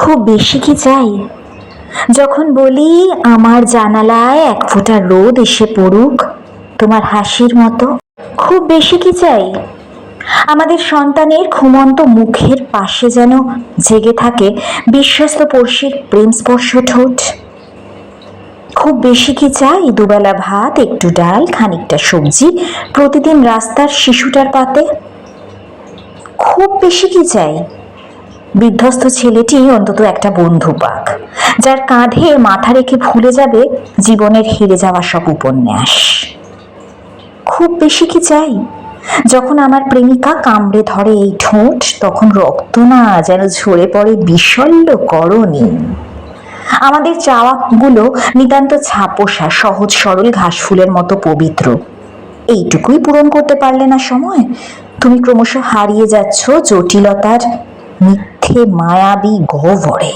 খুব বেশি কি চাই? যখন বলি আমার জানালায় এক ফোঁটা রোদ এসে পড়ুক তোমার হাসির মতো, খুব বেশি কি চাই? আমাদের সন্তানের ঘুমন্ত মুখের পাশে যেন জেগে থাকে বিশ্বস্ত পড়শির প্রেম স্পর্শ ঠোঁট। খুব বেশি কি চাই? দুবেলা ভাত, একটু ডাল, খানিকটা সবজি, প্রতিদিন রাস্তার শিশুটার পাতে। খুব বেশি কি চাই? বিধ্বস্ত ছেলেটি অন্তত একটা বন্ধু পাক, যার কাঁধে মাথা রেখে ভুলে যাবে জীবনের হেরে যাওয়া সব উপন্যাস। খুব বেশি কি চাই? যখন আমার প্রেমিকা কামড়ে ধরে এই ঠোঁট, তখন রক্ত না যেন ঝরে পড়ে বিশল্য করণী। আমাদের চাওয়াগুলো নিতান্ত ছাপোষা, সহজ সরল ঘাস ফুলের মতো পবিত্র। এইটুকুই পূরণ করতে পারলে না সময়, তুমি ক্রমশ হারিয়ে যাচ্ছ জটিলতার মিথ্যে মায়াবী গহ্বরে।